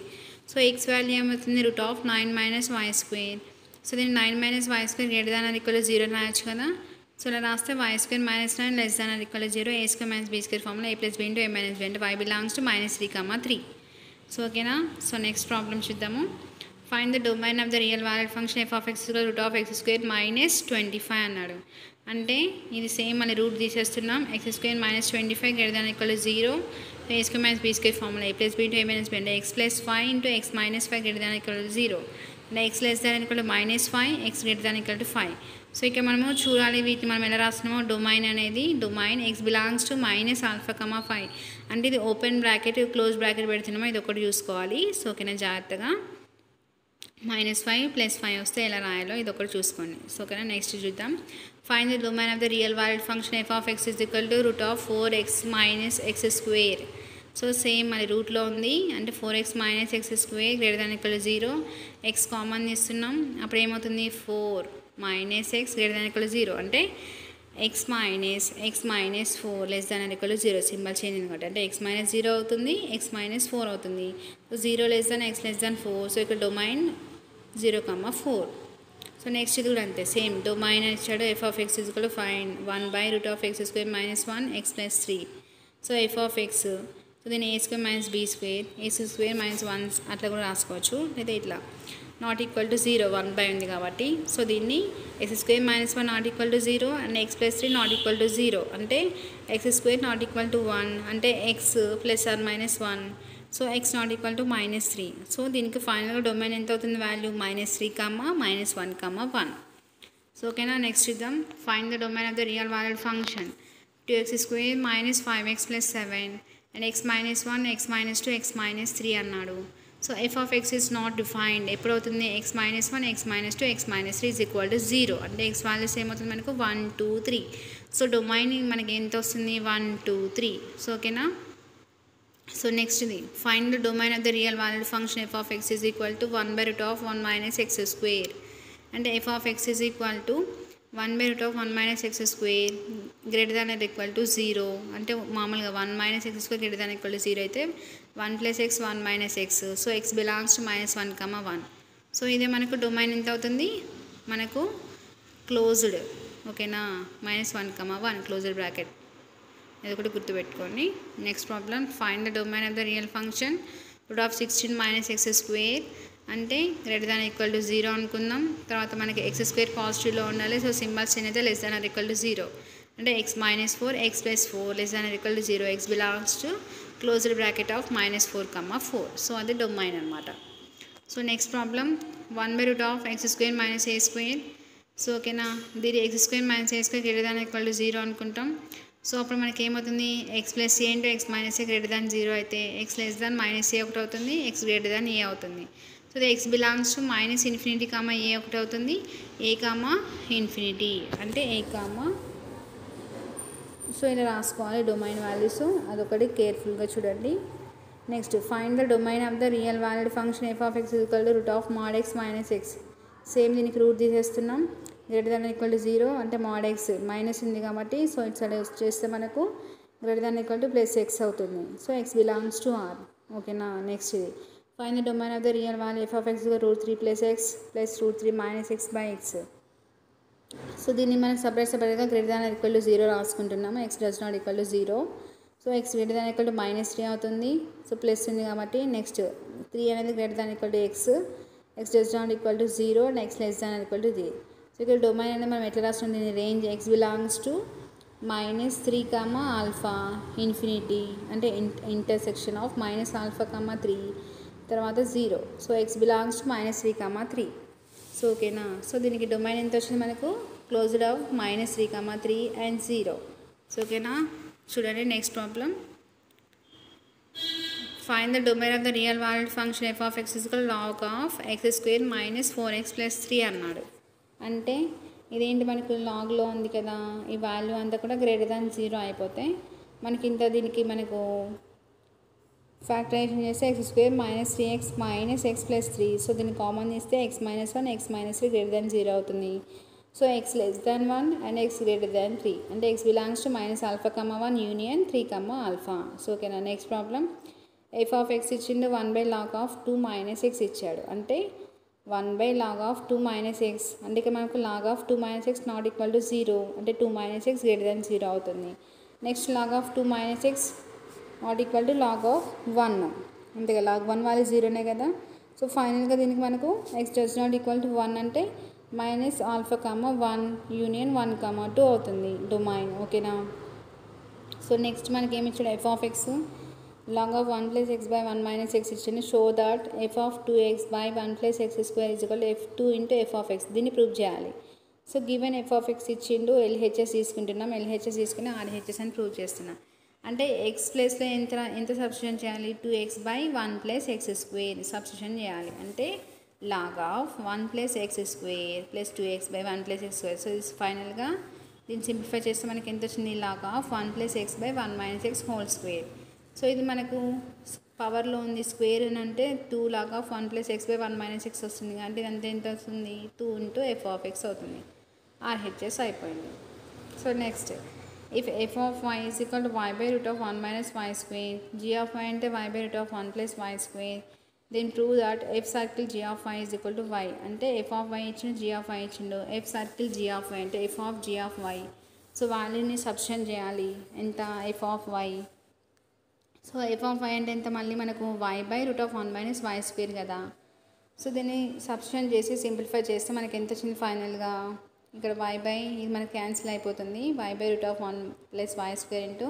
So x value ఏమవుతుంది root of 9 minus y square. So దీన్ని 9 minus y square greater than or equal to 0 రాయొచ్చు కదా. So ఇలా రాస్తే y square minus 9 less than or equal to 0. A square minus b square formula a plus b into a minus b అంటే y belongs to -3, 3. So ఓకేనా. So next problem చూద్దాము. Find the domain of the real valued function f of x root of x square minus 25 అన్నాడు. అంటే ఇది same మళ్ళీ root తీసేస్తున్నాం. X square minus 25 greater than equal to 0. A square minus b square formula a plus b into a minus b అంటే x plus 5 into x minus 5 greater than equal to 0. అంటే x less than equal to -5, x greater than equal to 5. So ఇక్కడ మనము చూడాలి వీటిని మనం ఎలా రాస్తున్నామో. Domain అనేది domain X belongs to -α, 5 అంటే ఇది ఓపెన్ బ్రాకెట్ క్లోజ్ బ్రాకెట్ పెడుతున్నామో ఇది ఒకటి చూసుకోవాలి. సో ఓకేనా, జాగ్రత్తగా -5 + 5 వస్తే ఎలా రాయాలో ఇది ఒకటి చూసుకోండి. సో ఓకేనా. నెక్స్ట్ చూద్దాం. Find the domain of the real valued function f of X is equal to root of 4x minus x square. So same మరి రూట్లో ఉంది, అంటే 4x minus x square greater than equal to 0. X common తీస్తున్నాం, అప్పుడు ఏమవుతుంది 4 minus X greater than equal to 0. అంటే x minus 4 less than or equal to 0. Symbol change అనమాట, అంటే x మైనస్ 0 అవుతుంది, x మైనస్ 4 అవుతుంది. So 0 less than x less than 4. So ఇక్కడ domain 0, 4. So next ఇది కూడా అంతే, సేమ్ డొమైన్ ఇచ్చాడు. F of X is equal to find 1 by root of x square minus 1 x plus 3. So f of x, so దీన్ని a square minus b square, x square minus 1 అట్లా కూడా రాసుకోవచ్చు. లేదా ఇట్లా నాట్ ఈక్వల్ టు 0, 1 బై ఉంది కాబట్టి. So దీన్ని x square minus 1 not equal to 0 and x plus 3 not equal to 0. అంటే x square not equal to 1 అంటే x plus or minus 1. So x not equal to -3. So దీనికి ఫైనల్గా domain ఎంత అవుతుంది value -3, -1, 1. So ఓకేనా. Next చూద్దాం. Find the domain of the real valued function 2x square minus 5x plus 7 and x minus 1, x minus 2, x minus 3 అన్నాడు. So f of X is not defined. ఎప్పుడు అవుతుంది x minus 1, x minus 2, x minus 3 is equal to 0. అంటే x values ఏమవుతుంది మనకు 1, 2, 3. So domain మనకి ఎంత వస్తుంది 1, 2, 3. So ఓకేనా. సో నెక్స్ట్ ఇది find the domain of the real valued function f of X is equal to 1 by root of 1 minus x square. అంటే F of X is equal to 1 by root of 1 minus x square greater than or equal to 0. అంటే మామూలుగా 1 minus x square greater than equal to 0 అయితే 1 plus x 1 minus x. So x belongs to -1, 1. So ఇదే మనకు domain ఎంత అవుతుంది మనకు closed. ఓకేనా, -1, 1 closed bracket, ఇది ఒకటి గుర్తుపెట్టుకోండి. Next problem. Find the domain of the real function root of 16 minus x square. అంటే గ్రేటర్ దాన్ ఈక్వల్ టు 0 అనుకుందాం. తర్వాత మనకి ఎక్స్ స్క్వేర్ పాజిటివ్లో ఉండాలి. సో సింబల్స్ చేంజ్ అయితే less than or equal to 0. అంటే x minus 4, x plus 4 less than or equal to 0. X belongs to closed bracket of -4, 4. So అది domain అనమాట. So next problem. 1 by root of x square minus A square. So ఓకేనా, దీని X square minus A square greater than equal to 0 అనుకుంటాం. So అప్పుడు మనకి ఏమవుతుంది x plus ఏ into x minus ఏ greater than 0 అయితే X less దాన్ minus ఏ ఒకటి అవుతుంది, X greater దాన్ ఏ అవుతుంది. So the X belongs to -∞, ఏ ఒకటి అవుతుంది, a, ∞. అంటే a, సో ఇలా రాసుకోవాలి డొమైన్ వాల్యూస్. అదొకటి కేర్ఫుల్గా చూడండి. Next find the domain of the real valued function f of x equal to root of mod x minus x. Same దీనికి root తీసేస్తున్నాం. గ్రేటర్ దాన్ ఈక్వల్ టు 0 అంటే mod x minus ఉంది కాబట్టి so ఇటు side చేస్తే మనకు greater than equal to plus x అవుతుంది. So x belongs to r. ఓకేనా. నెక్స్ట్ ఇది find the domain of the real value f of x √3 plus x plus √3 minus x by x. So దీన్ని మనం సపరేట్గా greater than equal to 0 రాసుకుంటున్నాము. X does not equal to 0. So x greater than equal to -3 అవుతుంది. So plus ఉంది కాబట్టి next 3 అనేది greater than equal to X does not equal to 0 and X less than equal to 3. So ఇక్కడ domain అనేది మనం ఎట్లా రాస్తాం, దీని range X belongs to -3, alpha infinity అంటే ఇంటర్సెక్షన్ ఆఫ్ -α, 3 తర్వాత 0. So x belongs to -3, 3. So ఓకేనా. సో దీనికి డొమైన్ ఎంత వచ్చింది మనకు, క్లోజ్డ్ ఆఫ్ -3, 3 అండ్ 0. సో ఓకేనా. చూడండి next problem. Find the domain of the real valued function f of x is equal to log of x² - 4x + 3 అన్నాడు. అంటే ఇదేంటి, మనకు లాగ్లో ఉంది కదా, ఈ వాల్యూ అంతా కూడా గ్రేటర్ దాన్ 0 అయిపోతే మనకి ఇంత దీనికి మనకు ఫ్యాక్టరైజేషన్ చేస్తే x² - 3x - x + 3. సో దీన్ని కామన్ తీస్తే x - 1 x - 3 గ్రేటర్ దాన్ 0 అవుతుంది. So x less than 1 and x greater than 3 అంటే x belongs to -α, 1 union 3, α. So ఓకేనా. Next problem. f of x ఇచ్చిండు 1/log of 2 - x ఇచ్చాడు. అంటే 1/log of 2 - x అంటే ఇక్కడ మనకు log of 2 - x not equal to 0 అంటే 2 - x గ్రేటర్ దాన్ 0 అవుతుంది. Next log of 2 - x not equal to log of 1 అంతేగా, log 1 వాల్యూ 0నే కదా. సో ఫైనల్గా దీనికి మనకు x does not equal to 1 అంటే -α, 1 union 1, 2 అవుతుంది డొమైన్. ఓకేనా. సో నెక్స్ట్ మనకి ఏమి ఇచ్చాడు, f of x log of 1 + x by 1 - x ఇచ్చింది. Show that f of 2x by 1 + x² is equal to f2 into f of x. దీన్ని prove చేయాలి. So given f of x ఇచ్చిండు, LHS తీసుకుంటున్నాం, LHS తీసుకుని RHS అని prove చేస్తున్నాం. అంటే x ప్లేస్లో ఎంత సబ్స్టిట్యూషన్ చేయాలి, 2x by 1 + x² సబ్స్టిట్యూషన్ చేయాలి. అంటే log of 1 + x² + 2x by 1 + x². So ఇది ఫైనల్గా దీన్ని సింప్లిఫై చేస్తే మనకి ఎంత వచ్చింది, log of 1 + x by 1 - x whole square. So ఇది మనకు పవర్లో ఉంది, స్క్వేర్ అని అంటే 2 log of 1 + x by 1 - x వస్తుంది. అంటే ఇదంతా ఎంత వస్తుంది, 2 into f of x అవుతుంది. RHS అయిపోయింది. So next, if f of y is equal to y/√1 - y², g of y అంటే y/√1 + y², then prove that f circle g of y is equal to y. అంటే f of y ఇచ్చిండు, g of y ఇచ్చిండు, f circle g of y అంటే f of g of y. So వాల్యూని substitution చేయాలి. ఎంత, f of y. So f of y అంటే ఎంత, మళ్ళీ మనకు y/√1 - y² కదా. సో దీన్ని సబ్స్టిట్యూషన్ చేసి సింప్లిఫై చేస్తే మనకి ఎంత వచ్చింది ఫైనల్గా, ఇక్కడ ఇది మనకి క్యాన్సిల్ అయిపోతుంది. y/√1 + y² into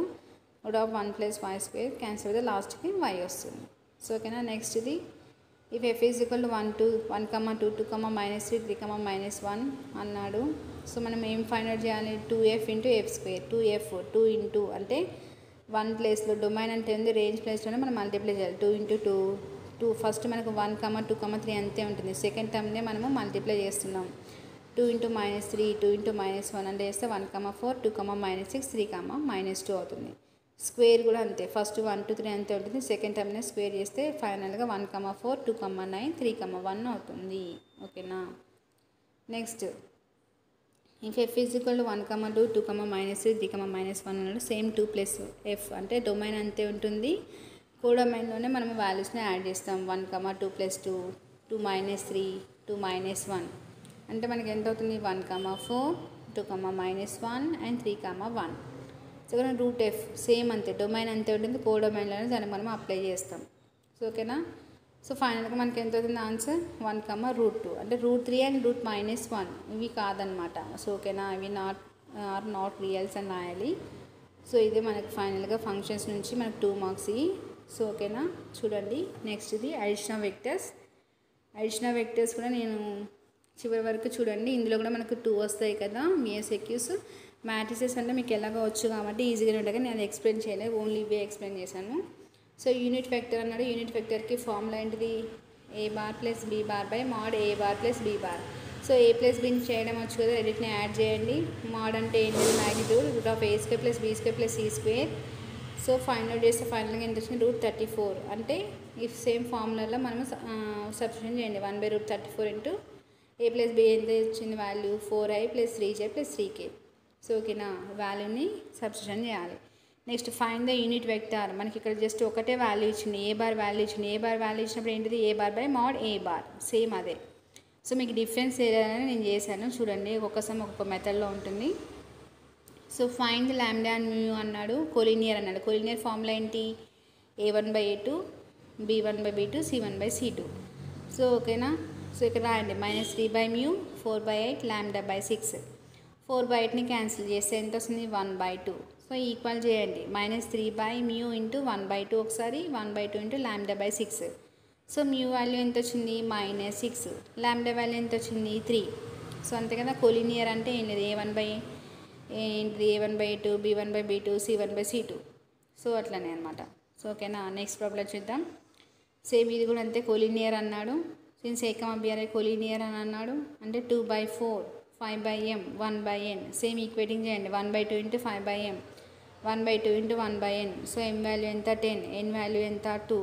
√1 + y² cancel అయితే లాస్ట్కి y వస్తుంది. సో ఓకేనా. నెక్స్ట్ ఇది, if f is equal to 1, 2, 2, 3, 3, అన్నాడు. సో మనం ఏం ఫైండ్ అవుట్ చేయాలి, 2f into f², 2f 2 into అంటే 1 ప్లేస్లో డొమైన్ అంటే ఉంది, రేంజ్ ప్లేస్లోనే మనం మల్టిప్లై చేయాలి. 2 into 2 ఫస్ట్ మనకు 1, 2, 3 అంతే ఉంటుంది. సెకండ్ టర్మ్నే మనము మల్టిప్లై చేస్తున్నాం. 2 into -3, 2 into -1 అంటే వేస్తే 1, 4, 2, -6, 3, -2 అవుతుంది. స్క్వేర్ కూడా అంతే, ఫస్ట్ 1, 2, 3 అంతే ఉంటుంది. సెకండ్ టర్మ్నే స్క్వేర్ చేస్తే ఫైనల్గా 1, 4, 2, 9, 3, 1 అవుతుంది. ఓకేనా. Next, if f is equal to 1, 2, 2, -3, 3, -1 అన్నాడు. సేమ్ 2 + f అంటే డొమైన్ అంతే ఉంటుంది. కోడొమైన్లోనే మనం వాల్యూస్ని యాడ్ చేస్తాం. 1, 2 + 2, 2 - 3, 2 - 1 అంటే మనకి ఎంత అవుతుంది, 1, 4, 2, -1 అండ్ 3, 1. సో √f సేమ్ అంతే, డొమైన్ అంతే ఉంటుంది. కోడొమైన్లోనే దాన్ని మనం అప్లై చేస్తాం. సో ఓకేనా. సో ఫైనల్గా మనకి ఎంత అవుతుంది ఆన్సర్, 1, √2 అంటే √3 అండ్ √-1 ఇవి కాదనమాట. సో ఓకేనా, ఇవి నాట్ రియల్స్ అని రాయాలి. సో ఇదే మనకి ఫైనల్గా ఫంక్షన్స్ నుంచి మనకు 2 మార్క్స్ ఇవి. సో ఓకేనా. చూడండి నెక్స్ట్ ఇది అడిషనల్ వెక్టర్స్ కూడా నేను చివరి వరకు చూడండి. ఇందులో కూడా మనకు 2 వస్తాయి కదా MSQs. మ్యాట్రిసెస్ అంటే మీకు ఎలాగో వచ్చు కాబట్టి ఈజీగానే ఉంటుంది. నేను అది ఎక్స్ప్లెయిన్ చేయలేదు, ఓన్లీ ఇవే ఎక్స్ప్లెయిన్ చేశాను. సో యూనిట్ వెక్టర్ అన్నాడు. యూనిట్ వెక్టర్కి ఫార్ములా ఏంటిది, a bar plus b bar by mod a bar plus b bar. So a plus bని చేయడం వచ్చు కదా, రెండింటిని యాడ్ చేయండి. మాడ్ అంటే ఏంటి, magnitude √a² plus b² plus c². So find out చేస్తే ఫైనల్గా ఎంత వచ్చింది, √34. అంటే ఈ సేమ్ ఫార్ములాలో మనం సబ్స్టిట్యూషన్ చేయండి. 1/√34 ఇంటూ a ప్లస్ b ఎంత వచ్చింది value, 4i plus 3j plus 3k. So ఓకేనా, వాల్యూని సబ్స్టిట్యూషన్ చేయాలి. Next find the unit vector. మనకి ఇక్కడ జస్ట్ ఒకటే వాల్యూ ఇచ్చింది, ఏ బార్ వాల్యూ ఇచ్చింది. ఏ బార్ వాల్యూ ఇచ్చినప్పుడు ఏంటిది, a bar by mod a bar, same అదే. సో మీకు డిఫరెన్స్ ఏదైనా నేను చేశాను చూడండి, ఒక్కొక్క మెథడ్లో ఉంటుంది. So find the lambda and mu అన్నాడు. కొలీనియర్ అన్నాడు. కొలీనియర్ ఫార్ములా ఏంటి, a1/a2, b1/b2, c1/c2. సో ఓకేనా. సో ఇక్కడ రాయండి, -3/μ, 4/8, λ/6. 4/8ని క్యాన్సిల్ చేస్తే ఎంత వస్తుంది, 1/2. సో ఈక్వల్ చేయండి, -3/μ ఇంటూ 1/2 ఒకసారి, 1/2 ఇంటూ λ/6. సో మ్యూ వాల్యూ ఎంత వచ్చింది -6, లాంబ్డా వాల్యూ ఎంత వచ్చింది 3. సో అంతే కదా. కొలీనియర్ అంటే ఏం లేదు A1/2, B1/B2, C1/C2. సో అట్లనే అనమాట. సో ఓకేనా. నెక్స్ట్ ప్రాబ్లం చూద్దాం. సేమ్ ఇది కూడా అంతే, కొలీనియర్ అన్నాడు. సిన్స్ A, B అనేది కొలీనియర్ అని అన్నాడు అంటే 2/4, 5/m, 1/n. సేమ్ ఈక్వేటింగ్ చేయండి. 1/2 × 5/m, 1/2 × 1/n. So m value ఎంత 10, n వాల్యూ ఎంత 2.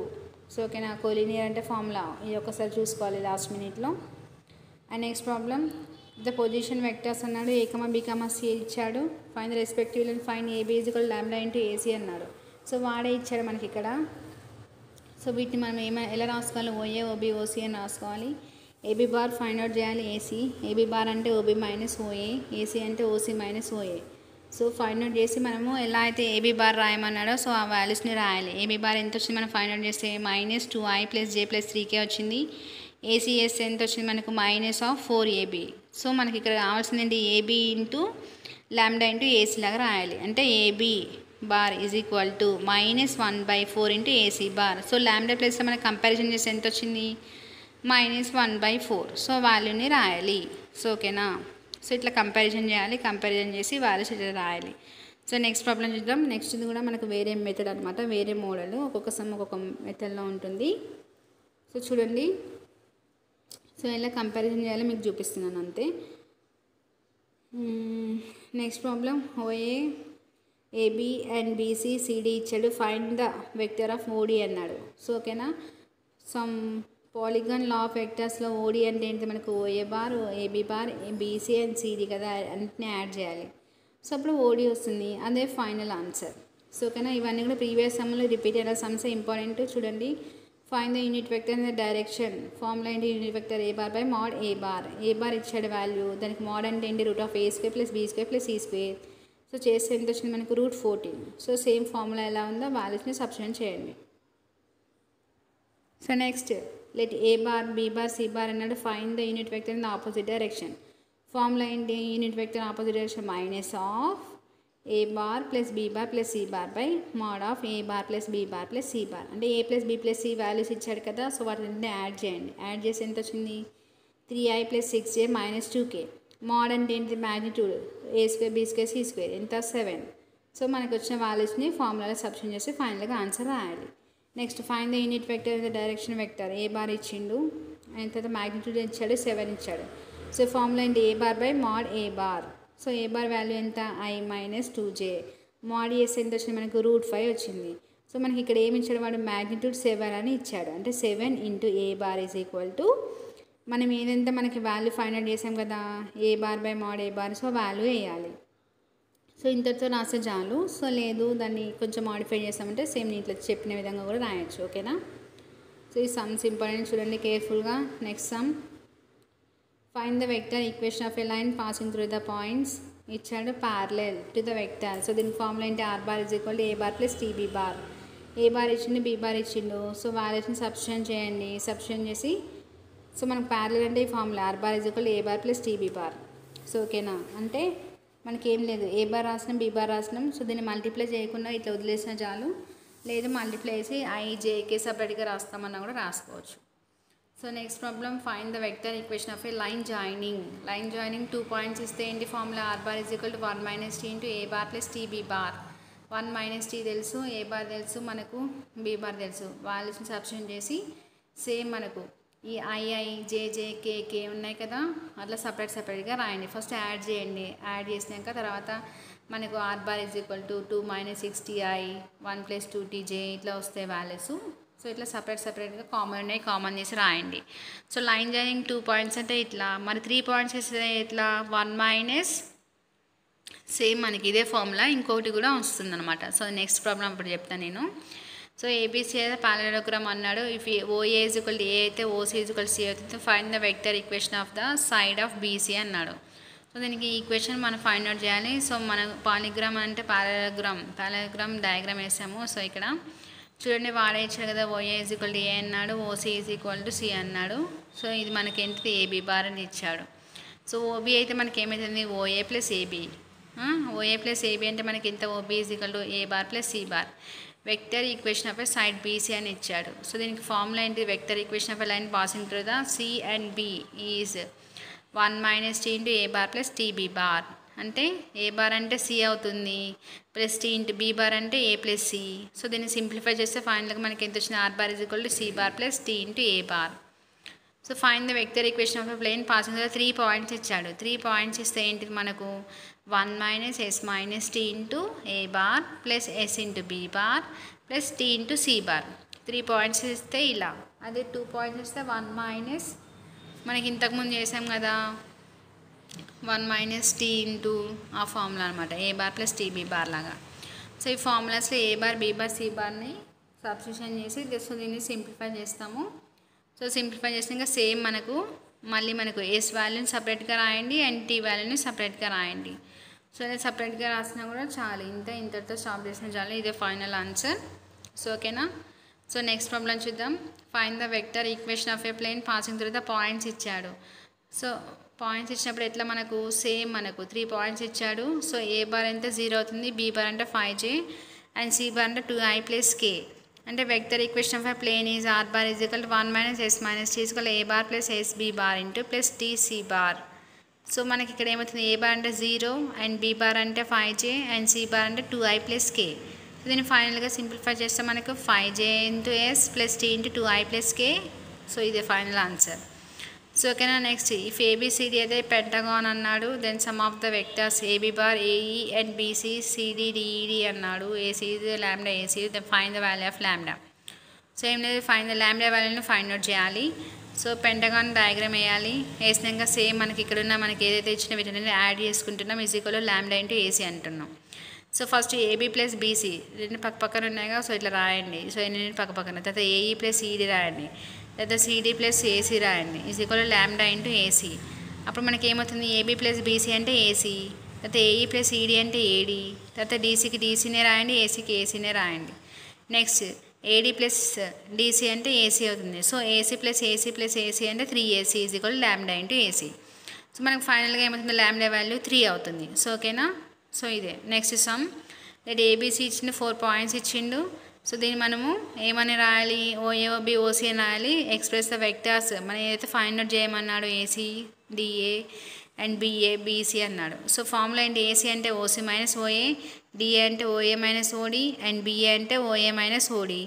సో ఓకేనా. కొలీనియర్ అంటే ఫార్ములా ఇది ఒకసారి చూసుకోవాలి లాస్ట్ మినిట్లో. And next problem, the position vectors అన్నాడు. A, B, C ఇచ్చాడు. Fine the respective and fine AB = λ × AC అన్నాడు. సో వాడే ఇచ్చాడు మనకి ఇక్కడ. సో వీటిని మనం ఎలా రాసుకోవాలి, OA, OB, OC అని రాసుకోవాలి. AB బార్ ఫైండ్ అవుట్ చేయాలి AC. AB బార్ అంటే OB - OA, AC అంటే OC - OA. So find out చేసి మనము ఎలా అయితే AB బార్ రాయమన్నాడో సో ఆ వాల్యూస్ని రాయాలి. AB బార్ ఎంత వచ్చింది మనం ఫైండ్ అవుట్ చేస్తే -2i + j + 3k వచ్చింది. ACS ఎంత వచ్చింది మనకు -4AB. సో మనకి ఇక్కడ కావాల్సింది ఏంటి, AB × λ × AC లాగా రాయాలి. అంటే AB bar = -1/4 × AC bar. So lambda ప్లేస్లో మనకి కంపారిజన్ చేస్తే ఎంత వచ్చింది -1/4. సో వాల్యూని రాయాలి. సో ఓకేనా. సో ఇట్లా కంపారిజన్ చేయాలి. కంపారిజన్ చేసి వాల్యూస్ ఇట్లా రాయాలి. సో నెక్స్ట్ ప్రాబ్లం చూద్దాం. నెక్స్ట్ ఇది కూడా మనకు వేరే మెథడ్ అనమాట, వేరే మోడల్. ఒక్కొక్క సమ్ ఒక్కొక్క మెథడ్లో ఉంటుంది. సో చూడండి. సో ఇలా కంపారిజన్ చేయాలి మీకు చూపిస్తున్నాను అంతే. Next problem, OA, AB and BC CD ఇచ్చాడు. Find the vector of OD అన్నాడు. సో ఓకేనా. సమ్ పాలిగాన్ లా ఆఫ్ వెక్టర్స్లో OD అంటే ఏంటి మనకు OA bar, AB bar, BC and CD కదా, అన్నిటిని యాడ్ చేయాలి. సో అప్పుడు OD వస్తుంది. అదే ఫైనల్ ఆన్సర్. సో ఓకేనా. ఇవన్నీ కూడా ప్రీవియస్ సమ్లో రిపీట్ అయిన సమ్స్ ఇంపార్టెంట్. చూడండి. Find the unit vector in the direction. Formula ఏంటి, unit vector A bar / mod A bar. A bar ఇచ్చాడు వాల్యూ, దానికి మోడ్ అంటే ఏంటి √A² + B² + C². సో చేస్తే ఎంత వచ్చింది మనకు √14. సో సేమ్ ఫార్ములా ఎలా ఉందో వాల్యూస్ని సబ్స్టిట్యూట్ చేయండి. So next, let A bar, B bar, C bar అన్నాడు. Find the unit vector in the opposite direction. Formula ఏంటి, unit vector opposite direction -A bar + B bar + C bar mod of A bar + B bar + C bar. అంటే A + B + C values ఇచ్చాడు కదా, so వాటిని add చేయండి. Add చేసి ఎంత వచ్చింది 3i + 6j - 2k. Mode అంటే ఏంటి, మ్యాగ్నిట్యూడ్ A² B² C² ఎంత 7. సో మనకు వచ్చిన వాల్యూస్ని ఫార్ములాలో సబ్స్టిట్యూట్ చేసి ఫైనల్గా ఆన్సర్ రాయాలి. Next, find the unit vector in the direction vector. A bar ఇచ్చిండు, అండ్ తర్వాత మ్యాగ్నిట్యూడ్ ఇచ్చాడు 7 ఇచ్చాడు. సో ఫార్ములా ఏంటి, A bar / mod A bar. So A bar value ఎంత i - 2j. mod S ఎంత వచ్చింది మనకు √5 వచ్చింది. సో మనకి ఇక్కడ ఏమి ఇచ్చాడు వాడు, మ్యాగ్నిట్యూడ్ 7 అని ఇచ్చాడు. అంటే 7 × A బార్ = మనం ఏదంతా మనకి వాల్యూ ఫైండ్ అవుట్ చేసాం కదా, A bar / mod A bar. So value వేయాలి. సో ఇంతటితో రాస్తే చాలు. సో లేదు దాన్ని కొంచెం మాడిఫై చేస్తామంటే సేమ్ నేను ఇట్లా చెప్పిన విధంగా కూడా రాయొచ్చు. ఓకేనా. సో ఈ సమ్స్ ఇంపార్టెంట్, చూడండి కేర్ఫుల్గా. Next sum, find the vector equation of a line passing through the points. ఇచ్చాడు parallel to the vector. So దీని ఫార్ములా ఏంటి, R bar = A bar + TB bar. A bar ఇచ్చిండు, B బార్ ఇచ్చిండు. So వాల్యూస్ని substitute చేయండి. Substitute చేసి so మనకు parallel అంటే ఈ formula R bar = A bar + TB bar. So ఓకేనా. అంటే మనకి ఏం లేదు, A బార్ రాసినాం, B బార్ రాసినాం. సో దీన్ని మల్టిప్లై చేయకుండా ఇట్లా వదిలేసిన చాలు. లేదు మల్టిప్లై చేసి IJK సపరేట్గా రాస్తామన్నా కూడా రాసుకోవచ్చు. So next problem, find the vector equation of A line joining. Line joining 2 points ఇస్తే ఏంటి formula, R bar = 1 - T × A bar + TB bar. 1 - T తెలుసు, A బార్ తెలుసు, మనకు B బార్ తెలుసు. వాల్యూస్ని సబ్స్టిట్యూట్ చేసి సేమ్ మనకు ఈ IJK ఉన్నాయి కదా, అట్లా సపరేట్గా రాయండి. ఫస్ట్ యాడ్ చేయండి. యాడ్ చేసినాక తర్వాత మనకు R బార్ = 2 - 6ti 1 + 2tj ఇట్లా వస్తాయి వాల్యూస్. సో ఇట్లా సపరేట్గా కామన్ చేసి రాయండి. సో లైన్ జాయినింగ్ 2 పాయింట్స్ అంటే ఇట్లా, మరి 3 పాయింట్స్ వేస్తే ఇట్లా 1 - సేమ్ మనకి ఇదే ఫార్ములా ఇంకొకటి కూడా వస్తుంది అనమాట. సో నెక్స్ట్ ప్రాబ్లం ఇప్పుడు చెప్తాను నేను. సో ABC అయితే పారలెలోగ్రామ్ అన్నాడు. ఇఫ్ OA = A అయితే OC = C అవుతుంది. Find the vector equation of the side of BC అన్నాడు. సో దీనికి ఈక్వేషన్ మనం ఫైండ్ అవుట్ చేయాలి. సో మన పాలిగ్రామ్ అంటే పారలెలోగ్రామ్ డయాగ్రామ్ వేసాము. సో ఇక్కడ చూడండి వాడే ఇచ్చాడు కదా, OA = A అన్నాడు, OC = C అన్నాడు. సో ఇది మనకి ఏంటిది AB బార్ అని ఇచ్చాడు. సో OB అయితే మనకి ఏమవుతుంది, OA + AB. OA + AB అంటే మనకి ఎంత, OB = A bar + C bar. Vector equation of a side BC అని ఇచ్చాడు. సో దీనికి ఫార్ములా ఏంటి? Vector equation of a line passing through the c and b is 1 - t into a bar plus t b bar. అంటే a bar అంటే c అవుతుంది, plus t into b bar అంటే a plus c. So దీన్ని simplify చేస్తే ఫైనల్గా మనకి ఎంత వచ్చింది? R bar is equal to C bar plus t into a bar. So find the vector equation of a plane passing through 3 points ఇచ్చాడు. 3 points ఇస్తే ఏంటిది మనకు? 1 - s - t into a bar plus s into b bar plus t into c bar. 3 points ఇస్తే ఇలా. అదే 2 points ఇస్తే 1 - మనకి ఇంతకుముందు చేసాం కదా 1 - t ఇంటూ ఆ ఫార్ములా అనమాట, a bar plus t b bar లాగా. సో ఈ ఫార్ములాస్లో a bar b bar c బార్ని సబ్స్టిట్యూషన్ చేసి జస్ట్ దీన్ని సింప్లిఫై చేస్తాము. సో సింప్లిఫై చేసినాక సేమ్ మనకు ఎస్ వాల్యూని సపరేట్గా రాయండి అండ్ టీ వాల్యూని సపరేట్గా రాయండి. సో అది సపరేట్గా రాసినా కూడా చాలు, ఇంతటితో స్టాప్ చేసిన చాలు. ఇదే ఫైనల్ ఆన్సర్. సో ఓకేనా. సో నెక్స్ట్ ప్రాబ్లం చూద్దాం. Find the vector equation of a plane passing through the points ఇచ్చాడు. సో పాయింట్స్ ఇచ్చినప్పుడు ఎట్లా మనకు సేమ్ 3 పాయింట్స్ ఇచ్చాడు. సో ఏ బార్ అంటే 0 అవుతుంది, బీ బార్ అంటే 5j అండ్ సి బార్ అంటే 2i ప్లస్ కే. అంటే vector equation of a plane is r bar is equal to 1 - s - t is equal a bar plus s b bar into plus t c bar. So మనకి ఇక్కడ ఏమవుతుంది? ఏ bar అంటే 0 and be bar అంటే 5j and C bar అంటే 2i plus k. So దీన్ని ఫైనల్గా simplify చేస్తే మనకు 5j into s plus t into 2i plus k. So ఇదే ఫైనల్ ఆన్సర్. సో ఓకేనా. నెక్స్ట్ ఇఫ్ ఏబిసిడి అయితే పెంటగాన్ అన్నాడు, then sum of the vectors AB bar AE and BC CD DED అన్నాడు. AC lambda AC, then find the value of lambda. So ఏం లేదు, find the lambda వాల్యూని find out చేయాలి. So pentagon diagram వేయాలి. వేసినాక same మనకి ఇక్కడున్న మనకి ఏదైతే ఇచ్చిన వీటిని యాడ్ చేసుకుంటున్నాం, is equal to lambda into AC అంటున్నాం. So first AB plus BC రెండు పక్క పక్కన ఉన్నాయిగా, సో ఇట్లా రాయండి. సో ఎన్ని పక్క పక్కన, తర్వాత ఏఈ ప్లస్ ఈడీ రాయండి, లేదా సిడి ప్లస్ ఏసీ రాయండి, is equal to lambda into AC. అప్పుడు మనకి ఏమవుతుంది? ఏబీ ప్లస్ బీసీ అంటే ఏసీ, తర్వాత ఏఈ ప్లస్ ఈడీ అంటే ఏడీ, తర్వాత డీసీకి డీసీనే రాయండి, ఏసీకి ఏసీనే రాయండి. నెక్స్ట్ ఏడీ ప్లస్ డీసీ అంటే ఏసీ అవుతుంది. So AC plus AC plus AC అంటే 3ac is equal to lambda into AC. So మనకు ఫైనల్గా ఏమవుతుంది? ల్యాండా వాల్యూ 3 అవుతుంది. సో ఓకేనా. సో ఇదే నెక్స్ట్ సమ్. లేదా ఏబీసీ ఇచ్చిండు, 4 పాయింట్స్ ఇచ్చిండు. సో దీన్ని మనము ఏమని రాయాలి? ఓఏఓబి ఓసీ అని రాయాలి. ఎక్స్ప్రెస్ ద వెక్టర్స్ మనం ఏదైతే ఫైండ్ అవుట్ చేయమన్నాడు, AC DA and BA BC అన్నాడు. సో ఫార్ములా ఏంటి? ఏసీ అంటే ఓసీ మైనస్ ఓఏ, డిఏ అంటే OA minus OD and BA అంటే ఓఏ మైనస్ ఓడి,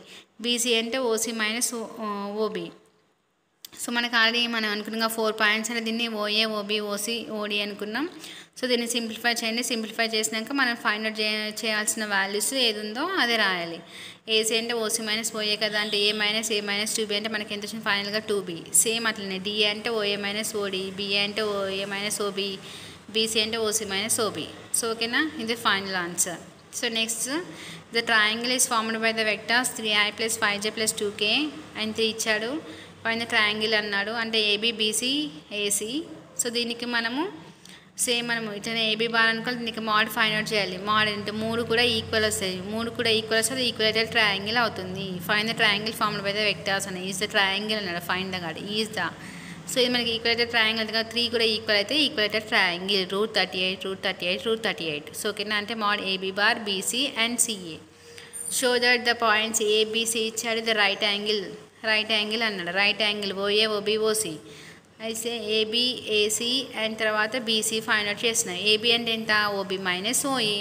బీసీ అంటే ఓసీ మైనస్ ఓబి. సో మనకు ఆల్రెడీ మనం అనుకున్నాం 4 పాయింట్స్ అంటే దీన్ని ఓఏ ఓబి ఓసీ ఓడి అనుకున్నాం. సో దీన్ని సింప్లిఫై చేయండి. సింప్లిఫై చేసినాక మనం ఫైండ్ అవుట్ చేయాల్సిన వాల్యూస్ ఏది ఉందో అదే రాయాలి. ఏసీ అంటే ఓసీ మైనస్ ఓఏ కదా, అంటే ఏ మైనస్ 2బి అంటే మనకి ఎంత వచ్చింది? ఫైనల్గా 2బి. సేమ్ అట్లనే డిఏ అంటే ఓఏ మైనస్ ఓడి, బిఏ అంటే ఓఏ మైనస్ ఓబి, బీసీ అంటే ఓసీ మైనస్ ఓబి. సో ఓకేనా, ఇది final answer. So next the triangle is formed by the vectors 3i plus 5j plus 2k and 3 ఇచ్చాడు. పైన ట్రయాంగిల్ అన్నాడు, అంటే ఏబీ బీసీ ఏసీ. సో దీనికి మనము మనము ఇట్లా ఏబీ బార్ అనుకోవాలి, దీనికి మాడ్ ఫైండ్ అవుట్ చేయాలి. మాడ్ అంటే 3 కూడా ఈక్వల్ వస్తాయి, 3 కూడా ఈక్వల్ వస్తే ఈక్వలేటెడ్ ట్రయాంగిల్ అవుతుంది. Find the triangle formed by the vectors అని ఈజ్ ద ట్రయాంగిల్ అన్నాడు. Find the God is the. So ఇది మనకి ఈక్వలేటెడ్ ట్రయాంగిల్ కదా, 3 కూడా ఈక్వల్ అయితే ఈక్వలేటెడ్ ట్రయాంగిల్ √38. సో ఓకేనా, అంటే mod AB bar BC and CA. Show that the points ABC ఇచ్చాడు, ద రైట్ యాంగిల్ అన్నాడు. Right angle OA OB OC అయితే ఏబీ ఏసీ అండ్ తర్వాత బీసీ ఫైండ్ అవుట్ చేస్తున్నాయి. ఏబీ అంటే ఎంత? ఓబీ మైనస్ ఓఏ,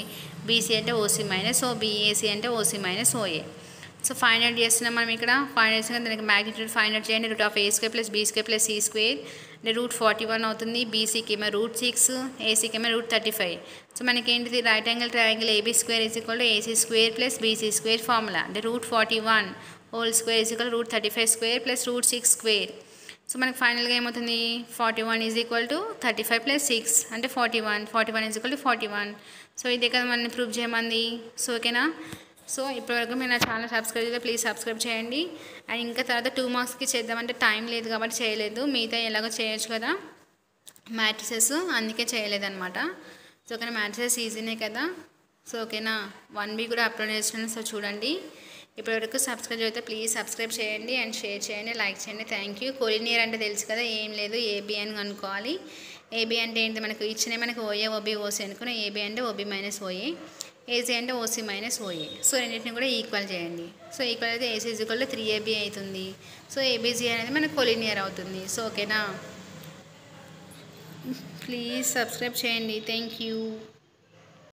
బీసీ అంటే ఓసీ మైనస్ ఓబీ, ఏసీ అంటే OC minus OA. So find out చేస్తున్నాం మనం ఇక్కడ. ఫైండ్ అవుట్ చేసిన దానికి మ్యాగ్నిట్యూడ్ ఫైండ్ అవుట్ చేయండి. √a² plus b² plus c² అంటే √41 అవుతుంది. బీసీకి ఏమో √6, ఏసీకి ఏమో √35. సో మనకి ఏంటిది? Right angle triangle AB² is equal to AC² plus BC² formula, అంటే √41 whole square is equal √35² plus √6². So మనకి ఫైనల్గా ఏమవుతుంది? 41 ఈజ్ ఈక్వల్ టు 35 ప్లస్ 6 అంటే 41 ఈజ్ ఈక్వల్ టు 41. సో ఇదే కదా మనల్ని ప్రూవ్ చేయమంది. సో ఓకేనా. సో ఇప్పటివరకు మీరు నా ఛానల్ సబ్స్క్రైబ్ చేస్తే ప్లీజ్ సబ్స్క్రైబ్ చేయండి. అండ్ ఇంకా తర్వాత 2 మార్క్స్కి చేద్దామంటే టైం లేదు కాబట్టి చేయలేదు. మిగతా ఎలాగో చేయొచ్చు కదా మ్యాట్రిసెస్, అందుకే చేయలేదన్నమాట. సో ఓకేనా, మ్యాట్రిసెస్ ఈజీనే కదా. సో ఓకేనా, 1B కూడా అప్లోడ్ చేస్తున్నాను. సో చూడండి. ఇప్పటివరకు సబ్స్క్రైబ్ అయితే ప్లీజ్ సబ్స్క్రైబ్ చేయండి అండ్ షేర్ చేయండి, లైక్ చేయండి. Thank you. కొలినియర్ అంటే తెలుసు కదా, ఏం లేదు ఏబీ అని అనుకోవాలి. ఏబీ అంటే ఏంటి? మనకు ఇచ్చిన మనకు ఓఏ ఓబీ ఓసీ అనుకున్న, ఏబీ అంటే ఓబీ మైనస్ ఓఏ, ఏసీ అంటే ఓసీ మైనస్ ఓఏ. సో రెండింటిని కూడా ఈక్వల్ చేయండి. సో ఈక్వల్ అయితే AC is equal to 3AB అవుతుంది. సో ఏబీసీ అనేది మనకు కొలీనియర్ అవుతుంది. సో ఓకేనా, ప్లీజ్ సబ్స్క్రైబ్ చేయండి. Thank you.